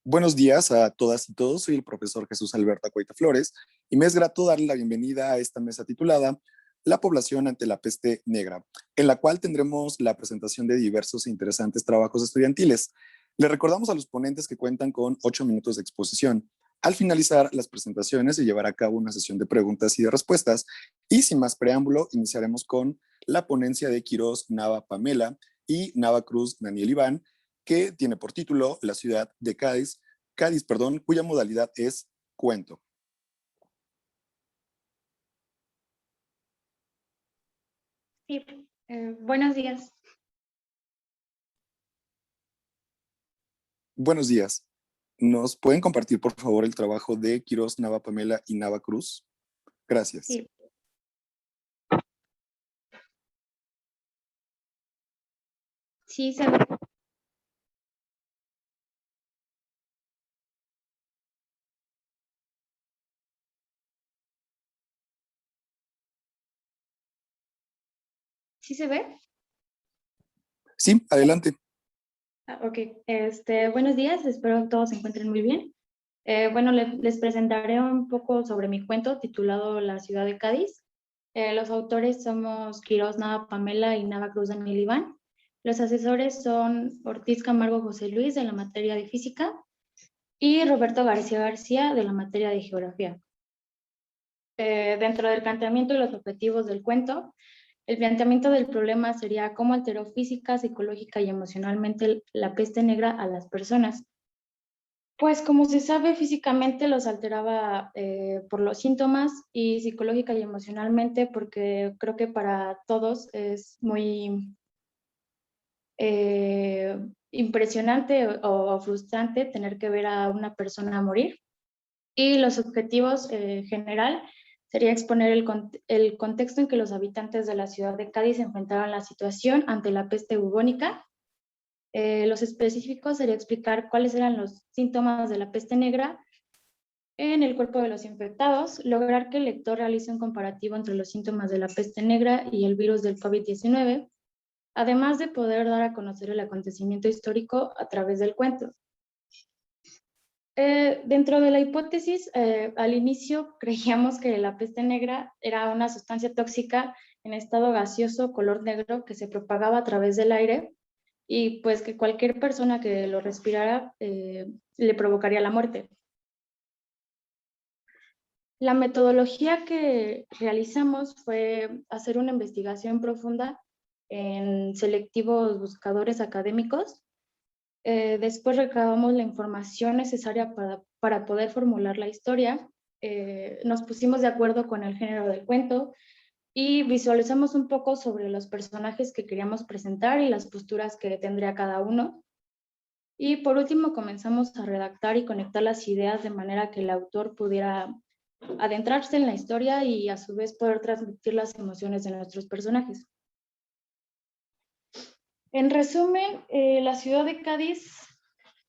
Buenos días a todas y todos. Soy el profesor Jesús Alberto Acoita Flores y me es grato darle la bienvenida a esta mesa titulada La población ante la peste negra, en la cual tendremos la presentación de diversos e interesantes trabajos estudiantiles. Le recordamos a los ponentes que cuentan con 8 minutos de exposición. Al finalizar las presentaciones se llevará a cabo una sesión de preguntas y de respuestas y sin más preámbulo iniciaremos con la ponencia de Quirós Nava Pamela y Nava Cruz Daniel Iván, que tiene por título La ciudad de Cádiz, cuya modalidad es cuento. Sí, buenos días. Buenos días. ¿Nos pueden compartir, por favor, el trabajo de Quirós Nava Pamela y Nava Cruz? Gracias. Sí. Sí, se ve. ¿Sí se ve? Sí, adelante. Ok, buenos días, espero todos se encuentren muy bien. Bueno, les presentaré un poco sobre mi cuento titulado La ciudad de Cádiz. Los autores somos Quirós Nava Pamela y Nava Cruz Daniel Iván. Los asesores son Ortiz Camargo José Luis de la materia de física y Roberto García García de la materia de geografía. Dentro del planteamiento y los objetivos del cuento, el planteamiento del problema sería cómo alteró física, psicológica y emocionalmente la peste negra a las personas. Pues como se sabe, físicamente los alteraba por los síntomas y psicológica y emocionalmente porque creo que para todos es muy impresionante o frustrante tener que ver a una persona morir. Y los objetivos general sería exponer el contexto en que los habitantes de la ciudad de Cádiz enfrentaron la situación ante la peste bubónica. Los específicos sería explicar cuáles eran los síntomas de la peste negra en el cuerpo de los infectados, lograr que el lector realice un comparativo entre los síntomas de la peste negra y el virus del COVID-19, además de poder dar a conocer el acontecimiento histórico a través del cuento. Dentro de la hipótesis, al inicio creíamos que la peste negra era una sustancia tóxica en estado gaseoso color negro que se propagaba a través del aire y pues que cualquier persona que lo respirara le provocaría la muerte. La metodología que realizamos fue hacer una investigación profunda en selectivos buscadores académicos. Después recabamos la información necesaria para poder formular la historia. Nos pusimos de acuerdo con el género del cuento y visualizamos un poco sobre los personajes que queríamos presentar y las posturas que tendría cada uno. Y por último comenzamos a redactar y conectar las ideas de manera que el autor pudiera adentrarse en la historia y a su vez poder transmitir las emociones de nuestros personajes. En resumen, la ciudad de Cádiz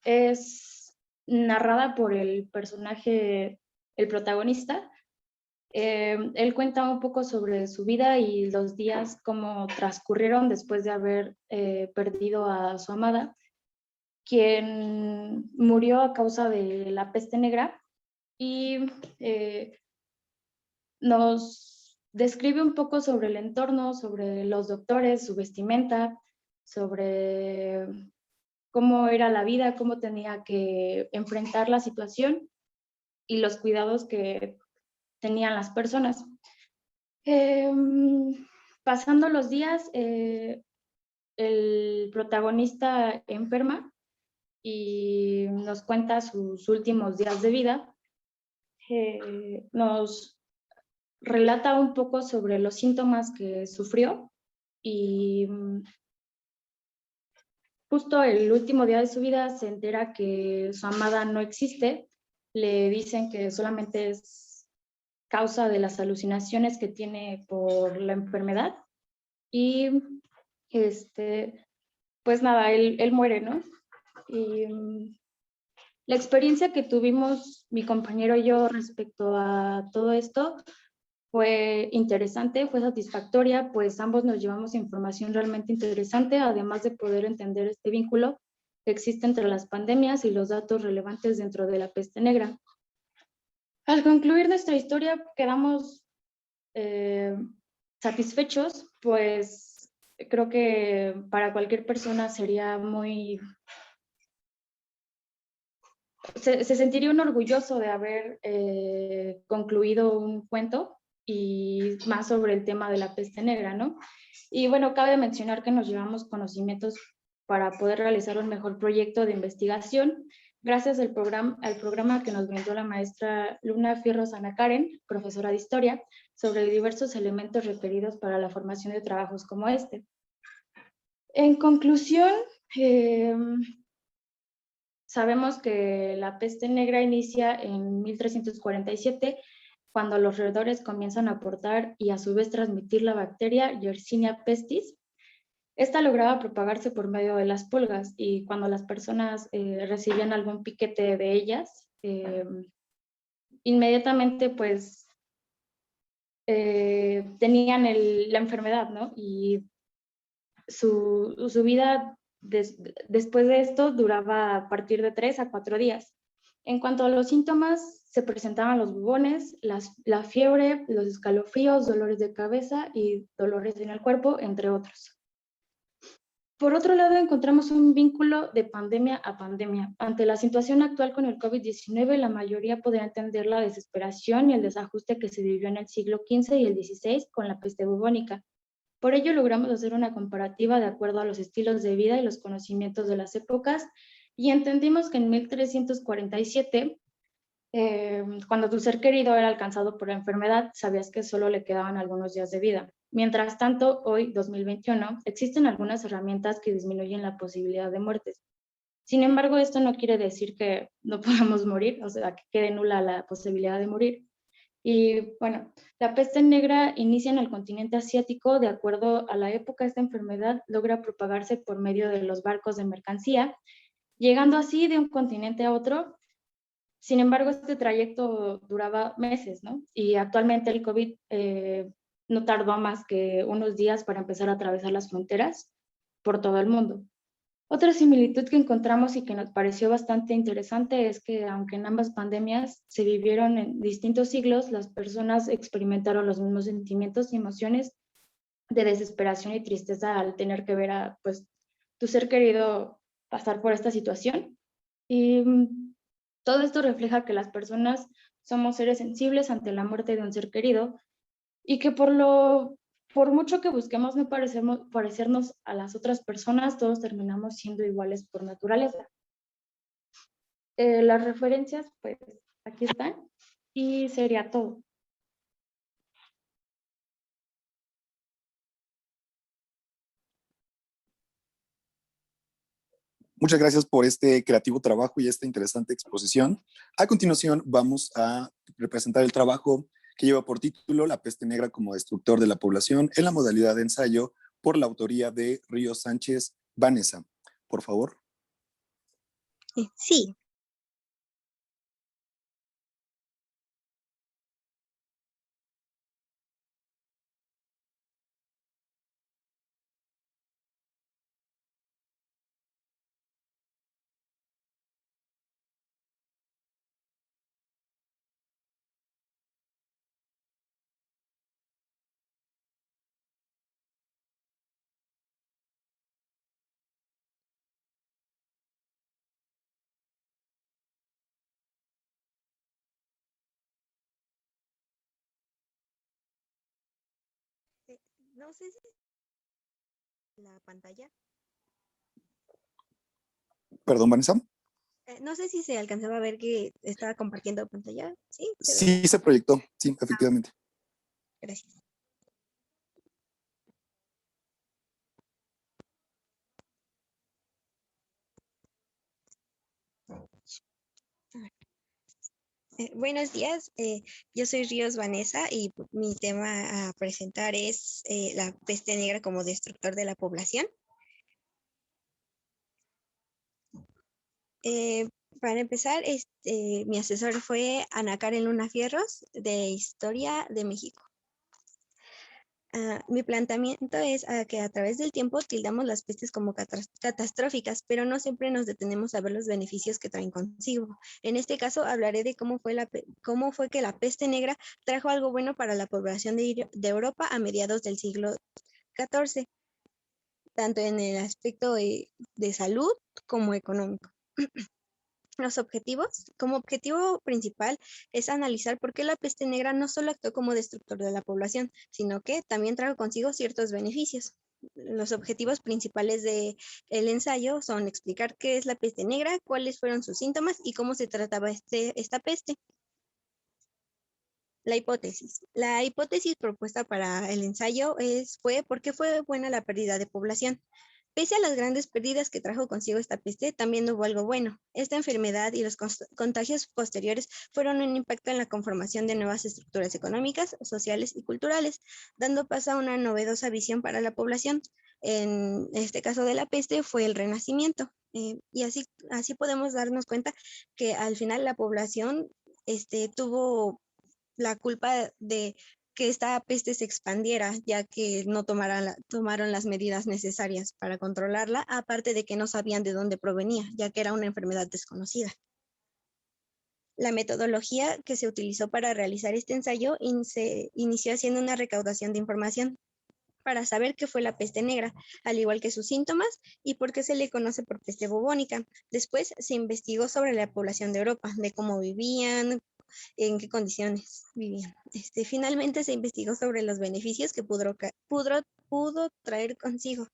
es narrada por el personaje, el protagonista. Él cuenta un poco sobre su vida y los días, cómo transcurrieron después de haber perdido a su amada, quien murió a causa de la peste negra, y nos describe un poco sobre el entorno, sobre los doctores, su vestimenta, sobre cómo era la vida, cómo tenía que enfrentar la situación y los cuidados que tenían las personas. Pasando los días, el protagonista enferma y nos cuenta sus últimos días de vida. Nos relata un poco sobre los síntomas que sufrió y justo el último día de su vida se entera que su amada no existe. Le dicen que solamente es causa de las alucinaciones que tiene por la enfermedad y pues nada, él muere, ¿no? Y la experiencia que tuvimos mi compañero y yo respecto a todo esto fue interesante, fue satisfactoria, pues ambos nos llevamos información realmente interesante, además de poder entender este vínculo que existe entre las pandemias y los datos relevantes dentro de la peste negra. Al concluir nuestra historia, quedamos satisfechos, pues creo que para cualquier persona sería muy... Se sentiría un orgulloso de haber concluido un cuento y más sobre el tema de la peste negra, ¿no? Y bueno, cabe mencionar que nos llevamos conocimientos para poder realizar un mejor proyecto de investigación gracias al programa que nos brindó la maestra Luna Fierro Sana Karen, profesora de historia, sobre diversos elementos requeridos para la formación de trabajos como este. En conclusión, sabemos que la peste negra inicia en 1347, cuando los roedores comienzan a aportar y a su vez transmitir la bacteria Yersinia pestis. Esta lograba propagarse por medio de las pulgas y cuando las personas recibían algún piquete de ellas, inmediatamente pues tenían la enfermedad, ¿no? Y su vida después de esto duraba a partir de 3 a 4 días. En cuanto a los síntomas, se presentaban los bubones, la fiebre, los escalofríos, dolores de cabeza y dolores en el cuerpo, entre otros. Por otro lado, encontramos un vínculo de pandemia a pandemia. Ante la situación actual con el COVID-19, la mayoría podría entender la desesperación y el desajuste que se vivió en el siglo XV y el XVI con la peste bubónica. Por ello, logramos hacer una comparativa de acuerdo a los estilos de vida y los conocimientos de las épocas y entendimos que en 1347, cuando tu ser querido era alcanzado por la enfermedad, sabías que solo le quedaban algunos días de vida. Mientras tanto, hoy, 2021, existen algunas herramientas que disminuyen la posibilidad de muertes. Sin embargo, esto no quiere decir que no podamos morir, o sea, que quede nula la posibilidad de morir. Y bueno, la peste negra inicia en el continente asiático. De acuerdo a la época, esta enfermedad logra propagarse por medio de los barcos de mercancía, llegando así de un continente a otro. Sin embargo, este trayecto duraba meses, ¿no? Y actualmente el COVID no tardó más que unos días para empezar a atravesar las fronteras por todo el mundo. Otra similitud que encontramos y que nos pareció bastante interesante es que aunque en ambas pandemias se vivieron en distintos siglos, las personas experimentaron los mismos sentimientos y emociones de desesperación y tristeza al tener que ver a pues, tu ser querido pasar por esta situación. Y todo esto refleja que las personas somos seres sensibles ante la muerte de un ser querido y que por mucho que busquemos no parecernos a las otras personas, todos terminamos siendo iguales por naturaleza. Las referencias, pues, aquí están y sería todo. Muchas gracias por este creativo trabajo y esta interesante exposición. A continuación, vamos a representar el trabajo que lleva por título La peste negra como destructor de la población en la modalidad de ensayo por la autoría de Ríos Sánchez Vanessa. Por favor. Sí. No sé si la pantalla. Perdón, Vanessa. No sé si se alcanzaba a ver que estaba compartiendo pantalla. Sí, Sí, se proyectó. Sí, efectivamente. gracias. Buenos días, yo soy Ríos Vanessa y mi tema a presentar es la peste negra como destructor de la población. Para empezar, mi asesor fue Ana Karen Luna Fierros, de Historia de México. Mi planteamiento es que a través del tiempo tildamos las pestes como catastróficas, pero no siempre nos detenemos a ver los beneficios que traen consigo. En este caso hablaré de cómo fue que la peste negra trajo algo bueno para la población de Europa a mediados del siglo XIV, tanto en el aspecto de salud como económico. Los objetivos. Como objetivo principal es analizar por qué la peste negra no solo actuó como destructor de la población, sino que también trajo consigo ciertos beneficios. Los objetivos principales del ensayo son explicar qué es la peste negra, cuáles fueron sus síntomas y cómo se trataba esta peste. La hipótesis. La hipótesis propuesta para el ensayo fue por qué fue buena la pérdida de población. Pese a las grandes pérdidas que trajo consigo esta peste, también hubo algo bueno. Esta enfermedad y los contagios posteriores fueron un impacto en la conformación de nuevas estructuras económicas, sociales y culturales, dando paso a una novedosa visión para la población. En este caso de la peste fue el Renacimiento. Y así podemos darnos cuenta que al final la población tuvo la culpa de que esta peste se expandiera, ya que no tomaron las medidas necesarias para controlarla, aparte de que no sabían de dónde provenía, ya que era una enfermedad desconocida. La metodología que se utilizó para realizar este ensayo se inició haciendo una recaudación de información para saber qué fue la peste negra, al igual que sus síntomas y por qué se le conoce por peste bubónica. Después se investigó sobre la población de Europa, de cómo vivían, en qué condiciones vivían. Finalmente se investigó sobre los beneficios que pudo traer consigo.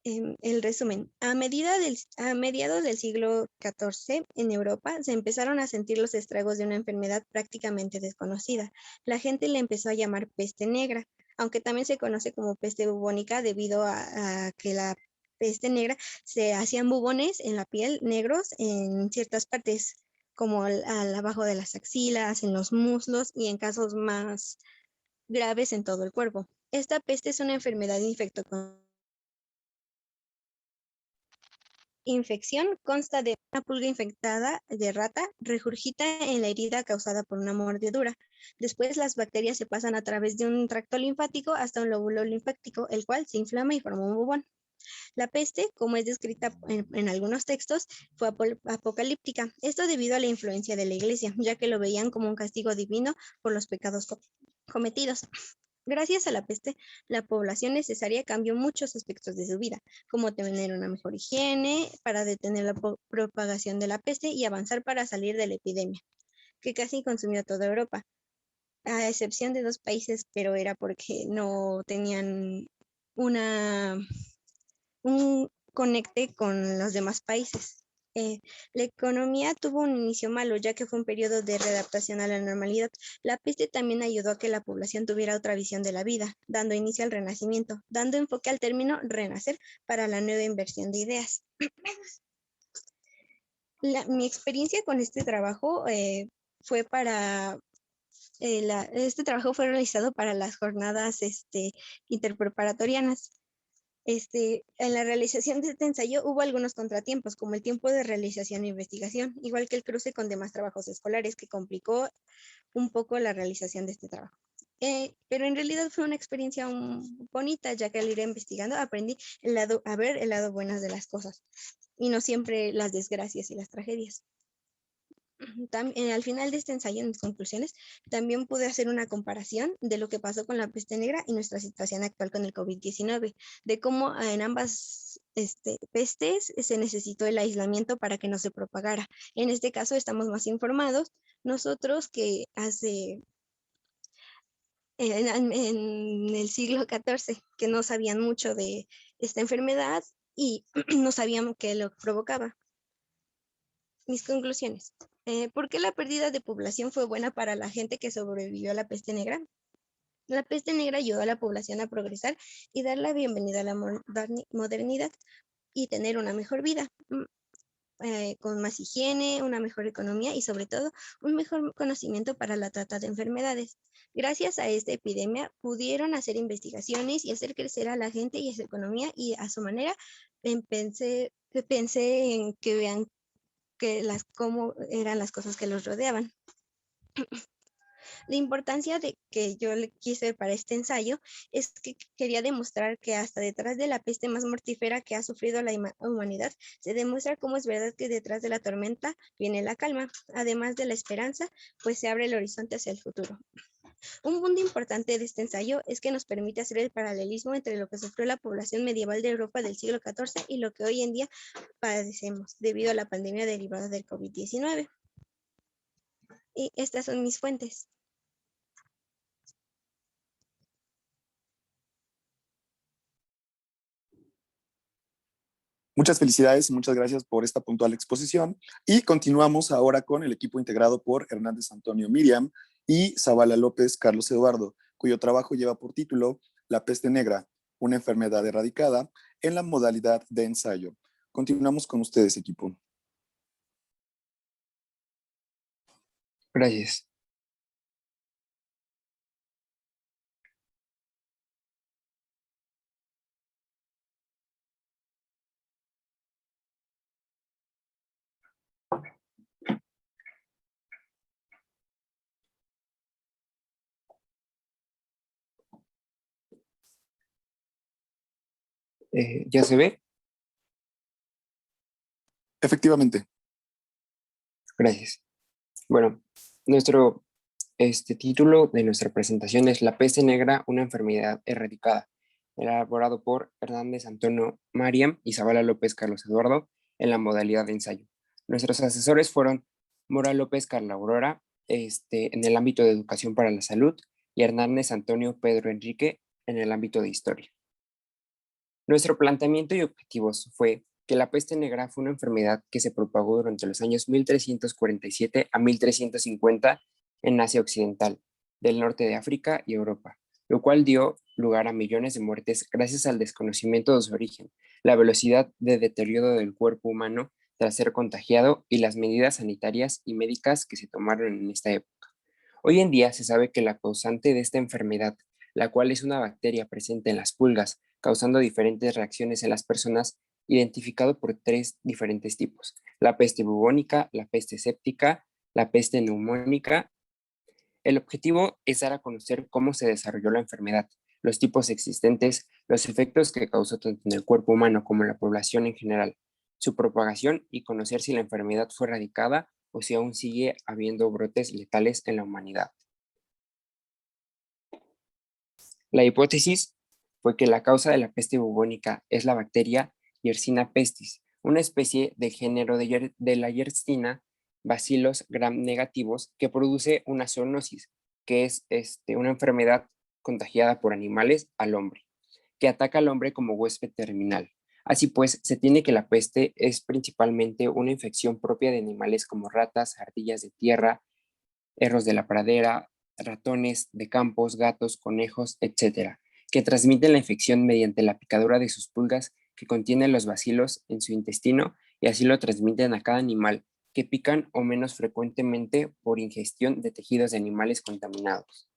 El resumen, a mediados del siglo XIV en Europa se empezaron a sentir los estragos de una enfermedad prácticamente desconocida. La gente le empezó a llamar peste negra, aunque también se conoce como peste bubónica debido a que la peste negra se hacían bubones en la piel negros en ciertas partes, como abajo de las axilas, en los muslos y en casos más graves en todo el cuerpo. Esta peste es una enfermedad infección consta de una pulga infectada de rata, regurgita en la herida causada por una mordedura. Después las bacterias se pasan a través de un tracto linfático hasta un lóbulo linfático, el cual se inflama y forma un bubón. La peste, como es descrita en algunos textos, fue apocalíptica. Esto debido a la influencia de la iglesia, ya que lo veían como un castigo divino por los pecados cometidos. Gracias a la peste, la población necesaria cambió muchos aspectos de su vida, como tener una mejor higiene para detener la propagación de la peste y avanzar para salir de la epidemia, que casi consumió toda Europa, a excepción de 2 países, pero era porque no tenían un conecte con los demás países. La economía tuvo un inicio malo, ya que fue un periodo de readaptación a la normalidad. La peste también ayudó a que la población tuviera otra visión de la vida, dando inicio al renacimiento, dando enfoque al término renacer para la nueva inversión de ideas. Mi experiencia con este trabajo fue este trabajo fue realizado para las jornadas interpreparatorianas. En la realización de este ensayo hubo algunos contratiempos, como el tiempo de realización e investigación, igual que el cruce con demás trabajos escolares, que complicó un poco la realización de este trabajo. Pero en realidad fue una experiencia bonita, ya que al ir investigando aprendí a ver el lado bueno de las cosas, y no siempre las desgracias y las tragedias. Al final de este ensayo, en mis conclusiones, también pude hacer una comparación de lo que pasó con la peste negra y nuestra situación actual con el COVID-19, de cómo en ambas pestes se necesitó el aislamiento para que no se propagara. En este caso estamos más informados nosotros que en el siglo XIV, que no sabían mucho de esta enfermedad y no sabían qué lo provocaba. Mis conclusiones. ¿Por qué la pérdida de población fue buena para la gente que sobrevivió a la peste negra? La peste negra ayudó a la población a progresar y dar la bienvenida a la modernidad y tener una mejor vida, con más higiene, una mejor economía y sobre todo un mejor conocimiento para la trata de enfermedades. Gracias a esta epidemia pudieron hacer investigaciones y hacer crecer a la gente y a su economía, y a su manera pensé en que vean cómo eran las cosas que los rodeaban. La importancia de que yo le quise para este ensayo es que quería demostrar que hasta detrás de la peste más mortífera que ha sufrido la humanidad, se demuestra cómo es verdad que detrás de la tormenta viene la calma, además de la esperanza, pues se abre el horizonte hacia el futuro. Un punto importante de este ensayo es que nos permite hacer el paralelismo entre lo que sufrió la población medieval de Europa del siglo XIV y lo que hoy en día padecemos debido a la pandemia derivada del COVID-19. Y estas son mis fuentes. Muchas felicidades y muchas gracias por esta puntual exposición. Y continuamos ahora con el equipo integrado por Hernández Antonio Miriam y Zavala López Carlos Eduardo, cuyo trabajo lleva por título La peste negra, una enfermedad erradicada en la modalidad de ensayo. Continuamos con ustedes, equipo. Gracias. ¿Ya se ve? Efectivamente. Gracias. Bueno, nuestro título de nuestra presentación es La peste negra, una enfermedad erradicada, elaborado por Hernández Antonio Mariam y Zavala López Carlos Eduardo en la modalidad de ensayo. Nuestros asesores fueron Mora López Carla Aurora en el ámbito de educación para la salud y Hernández Antonio Pedro Enrique en el ámbito de historia. Nuestro planteamiento y objetivos fue que la peste negra fue una enfermedad que se propagó durante los años 1347 a 1350 en Asia Occidental, del norte de África y Europa, lo cual dio lugar a millones de muertes gracias al desconocimiento de su origen, la velocidad de deterioro del cuerpo humano tras ser contagiado y las medidas sanitarias y médicas que se tomaron en esta época. Hoy en día se sabe que la causante de esta enfermedad, la cual es una bacteria presente en las pulgas, causando diferentes reacciones en las personas, identificado por 3 diferentes tipos: la peste bubónica, la peste séptica, la peste neumónica. El objetivo es dar a conocer cómo se desarrolló la enfermedad, los tipos existentes, los efectos que causó tanto en el cuerpo humano como en la población en general, su propagación y conocer si la enfermedad fue erradicada o si aún sigue habiendo brotes letales en la humanidad. La hipótesis fue que la causa de la peste bubónica es la bacteria Yersinia pestis, una especie de género de la Yersinia Bacillus gram negativos que produce una zoonosis, que es una enfermedad contagiada por animales al hombre, que ataca al hombre como huésped terminal. Así pues, se tiene que la peste es principalmente una infección propia de animales como ratas, ardillas de tierra, perros de la pradera, ratones de campos, gatos, conejos, etcétera, que transmiten la infección mediante la picadura de sus pulgas que contienen los bacilos en su intestino y así lo transmiten a cada animal, que pican o menos frecuentemente por ingestión de tejidos de animales contaminados.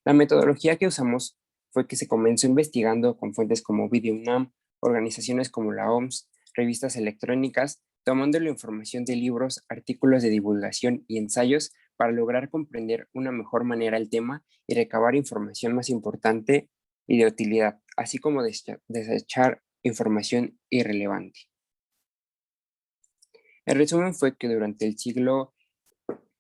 La metodología que usamos fue que se comenzó investigando con fuentes como VideoUNAM, organizaciones como la OMS, revistas electrónicas, tomando la información de libros, artículos de divulgación y ensayos para lograr comprender una mejor manera el tema y recabar información más importante y de utilidad, así como desechar información irrelevante. El resumen fue que durante el siglo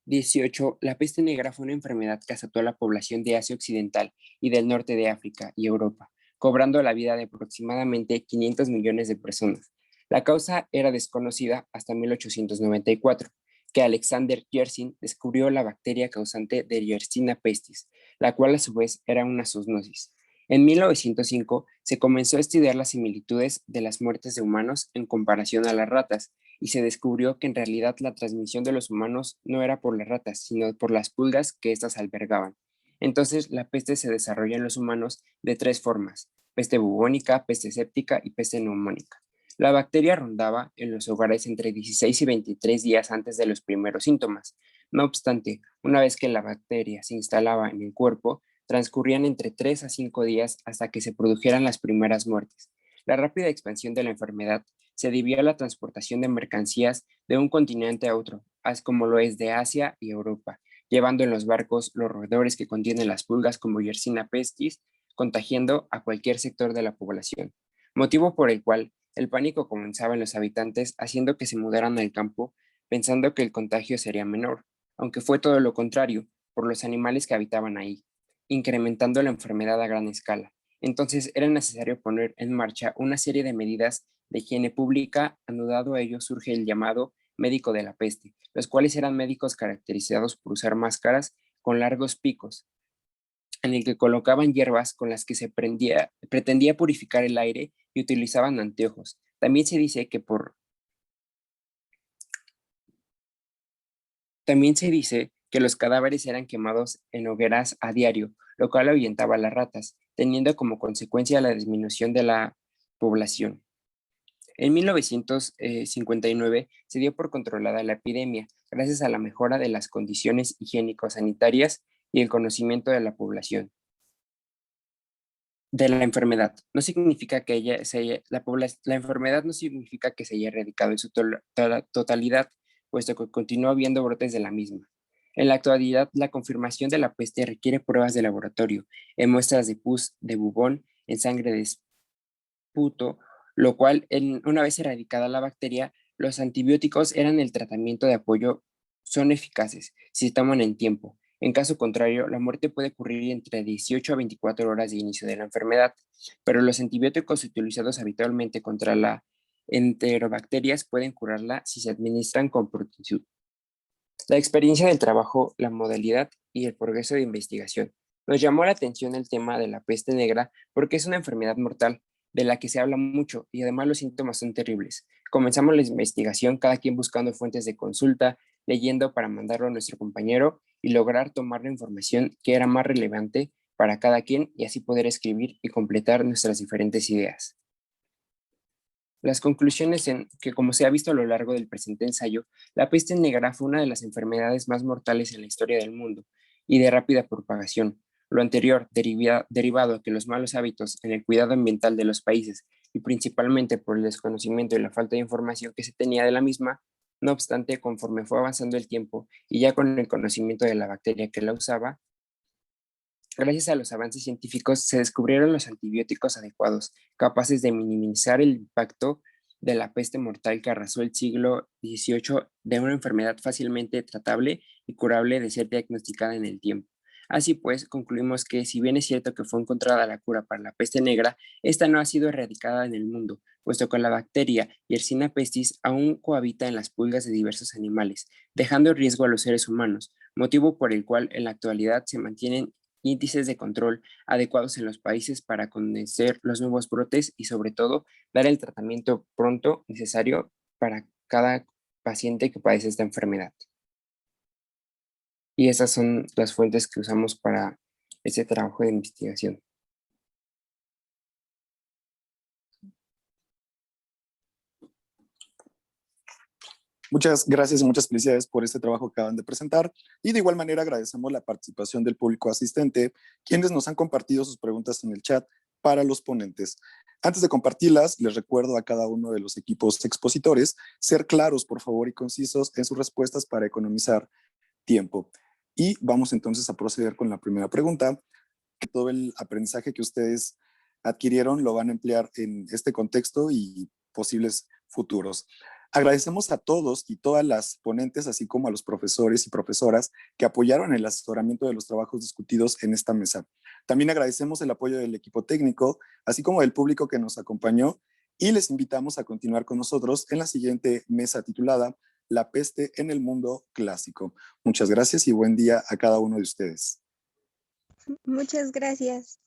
18, la peste negra fue una enfermedad que azotó a la población de Asia Occidental y del norte de África y Europa, cobrando la vida de aproximadamente 500 millones de personas. La causa era desconocida hasta 1894, que Alexander Yersin descubrió la bacteria causante de Yersinia pestis, la cual a su vez era una zoonosis. En 1905 se comenzó a estudiar las similitudes de las muertes de humanos en comparación a las ratas, y se descubrió que en realidad la transmisión de los humanos no era por las ratas, sino por las pulgas que éstas albergaban. Entonces, la peste se desarrolla en los humanos de 3 formas: peste bubónica, peste séptica y peste neumónica. La bacteria rondaba en los hogares entre 16 y 23 días antes de los primeros síntomas. No obstante, una vez que la bacteria se instalaba en el cuerpo, transcurrían entre 3 a 5 días hasta que se produjeran las primeras muertes. La rápida expansión de la enfermedad se debió a la transportación de mercancías de un continente a otro, como lo es de Asia y Europa, llevando en los barcos los roedores que contienen las pulgas como Yersinia pestis, contagiando a cualquier sector de la población, motivo por el cual el pánico comenzaba en los habitantes, haciendo que se mudaran al campo pensando que el contagio sería menor, aunque fue todo lo contrario por los animales que habitaban ahí, incrementando la enfermedad a gran escala. Entonces era necesario poner en marcha una serie de medidas de higiene pública. Anudado a ello surge el llamado médico de la peste, los cuales eran médicos caracterizados por usar máscaras con largos picos, en el que colocaban hierbas con las que se pretendía purificar el aire y utilizaban anteojos. También se dice que los cadáveres eran quemados en hogueras a diario, lo cual ahuyentaba a las ratas, teniendo como consecuencia la disminución de la población. En 1959 se dio por controlada la epidemia, gracias a la mejora de las condiciones higiénico-sanitarias y el conocimiento de la población de la enfermedad. No significa que la enfermedad no significa que se haya erradicado en su totalidad, puesto que continúa habiendo brotes de la misma. En la actualidad, la confirmación de la peste requiere pruebas de laboratorio, en muestras de pus, de bubón, en sangre de esputo, lo cual, una vez erradicada la bacteria, los antibióticos eran el tratamiento de apoyo, son eficaces si se toman en tiempo. En caso contrario, la muerte puede ocurrir entre 18 a 24 horas de inicio de la enfermedad, pero los antibióticos utilizados habitualmente contra la enterobacterias pueden curarla si se administran con prontitud. La experiencia del trabajo, la modalidad y el progreso de investigación. Nos llamó la atención el tema de la peste negra porque es una enfermedad mortal de la que se habla mucho y además los síntomas son terribles. Comenzamos la investigación, cada quien buscando fuentes de consulta, leyendo para mandarlo a nuestro compañero y lograr tomar la información que era más relevante para cada quien y así poder escribir y completar nuestras diferentes ideas. Las conclusiones en que, como se ha visto a lo largo del presente ensayo, la peste negra fue una de las enfermedades más mortales en la historia del mundo y de rápida propagación. Lo anterior, derivado a que los malos hábitos en el cuidado ambiental de los países y principalmente por el desconocimiento y la falta de información que se tenía de la misma, no obstante, conforme fue avanzando el tiempo y ya con el conocimiento de la bacteria que la usaba, gracias a los avances científicos se descubrieron los antibióticos adecuados, capaces de minimizar el impacto de la peste mortal que arrasó el siglo XVIII, de una enfermedad fácilmente tratable y curable de ser diagnosticada en el tiempo. Así pues, concluimos que si bien es cierto que fue encontrada la cura para la peste negra, esta no ha sido erradicada en el mundo, puesto que la bacteria Yersinia pestis aún cohabita en las pulgas de diversos animales, dejando en riesgo a los seres humanos, motivo por el cual en la actualidad se mantienen índices de control adecuados en los países para conocer los nuevos brotes y sobre todo dar el tratamiento pronto necesario para cada paciente que padece esta enfermedad. Y esas son las fuentes que usamos para este trabajo de investigación. Muchas gracias y muchas felicidades por este trabajo que acaban de presentar. Y de igual manera agradecemos la participación del público asistente, quienes nos han compartido sus preguntas en el chat para los ponentes. Antes de compartirlas, les recuerdo a cada uno de los equipos expositores ser claros, por favor, y concisos en sus respuestas para economizar tiempo. Y vamos entonces a proceder con la primera pregunta. Todo el aprendizaje que ustedes adquirieron lo van a emplear en este contexto y posibles futuros. Agradecemos a todos y todas las ponentes, así como a los profesores y profesoras que apoyaron el asesoramiento de los trabajos discutidos en esta mesa. También agradecemos el apoyo del equipo técnico, así como del público que nos acompañó, y les invitamos a continuar con nosotros en la siguiente mesa titulada La peste en el mundo clásico. Muchas gracias y buen día a cada uno de ustedes. Muchas gracias.